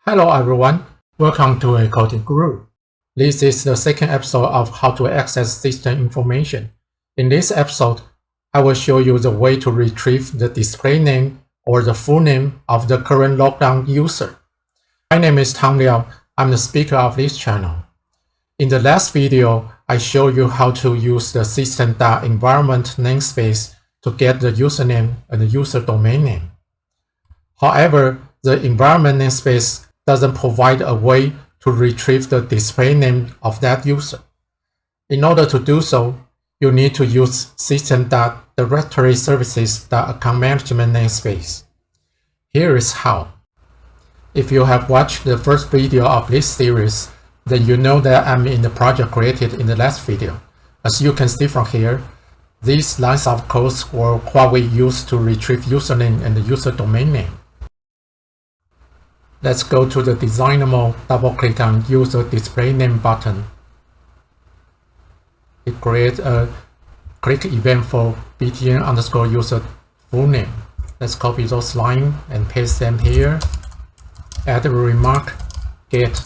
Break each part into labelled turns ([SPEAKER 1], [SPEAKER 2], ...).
[SPEAKER 1] Hello everyone, welcome to aCodingGuru. This is the second episode of how to access system information. In this episode, I will show you the way to retrieve the display name or the full name of the current logged-on user. My name is Tang Liao, I'm the speaker of this channel. In the last video, I showed you how to use the System.Environment namespace to get the username and the user domain name. However, the environment namespace doesn't provide a way to retrieve the display name of that user. In order to do so, you need to use System.Directory-Services.Account Management namespace. Here is how. If you have watched the first video of this series, then you know that I'm in the project created in the last video. As you can see from here, these lines of code were what we used to retrieve username and the user domain name. Let's go to the designer mode, double-click on User Display Name button. It creates a click event for btn_user full name. Let's copy those lines and paste them here. Add a remark, get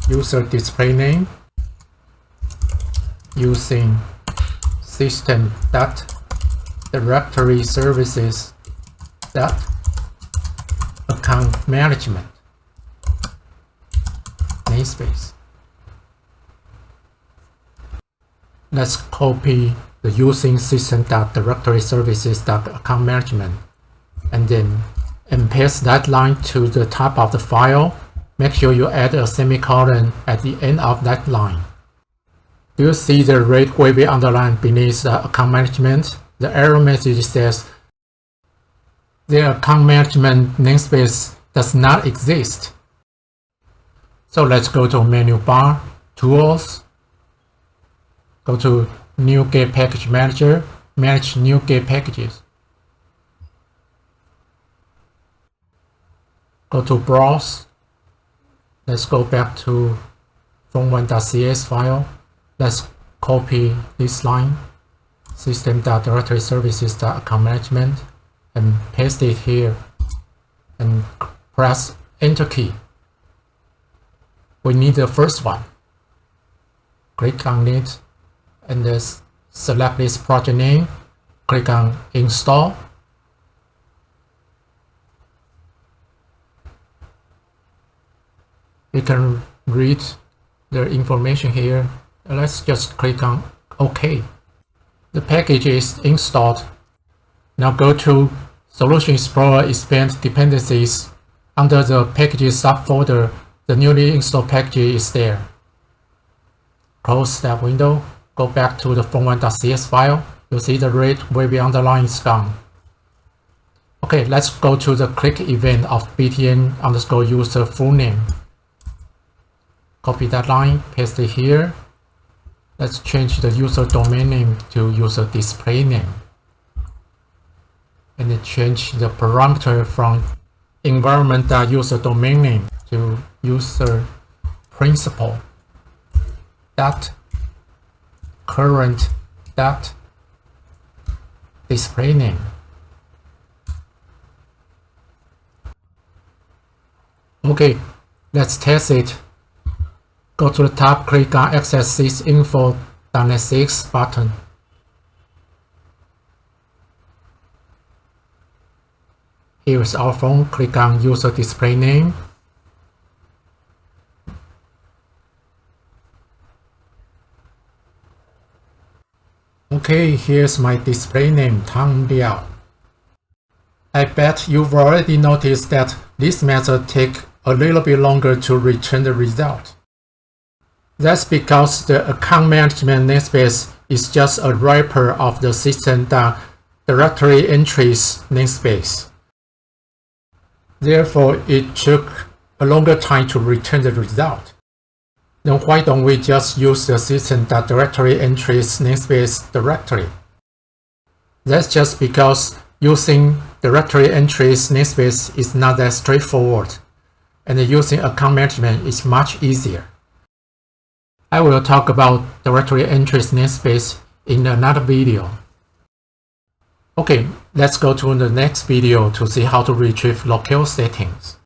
[SPEAKER 1] user display name using System.Directory-Services.Account Management namespace. Let's copy the using System.Directory-Services.Account Management and paste that line to the top of the file. Make sure you add a semicolon at the end of that line. Do you see the red wavy underline beneath the account management? The error message says the account management namespace does not exist. So let's go to menu bar, tools, go to NuGet Package Manager, manage NuGet packages. Go to browse. Let's go back to form1.cs file. Let's copy this line, System.Directory-Services.Account Management, and paste it here and press Enter key. We need the first one. Click on it and select this project name. Click on Install. You can read the information here. Let's just click on OK. The package is installed. Now go to Solution Explorer, expand dependencies. Under the packages subfolder, the newly installed package is there. Close that window. Go back to the form1.cs file. You'll see the red wavy underline is gone. Okay, let's go to the click event of btn_user full name. Copy that line, paste it here. Let's change the user domain name to user display name. And then change the parameter from environment.user domain name to user principal dot current dot display name. Okay, let's test it. Go to the top, click on Access Sysinfo.net6 button. Here is our phone. Click on User Display Name. Okay, here's my display name, Tang Liao. I bet you've already noticed that this method takes a little bit longer to return the result. That's because the account management namespace is just a wrapper of the System.Directory entries namespace. Therefore, it took a longer time to return the result. Then why don't we just use the System.Directory entries namespace directly? That's just because using directory entries namespace is not that straightforward, and using account management is much easier. I will talk about directory entries namespace in another video. Okay, let's go to the next video to see how to retrieve locale settings.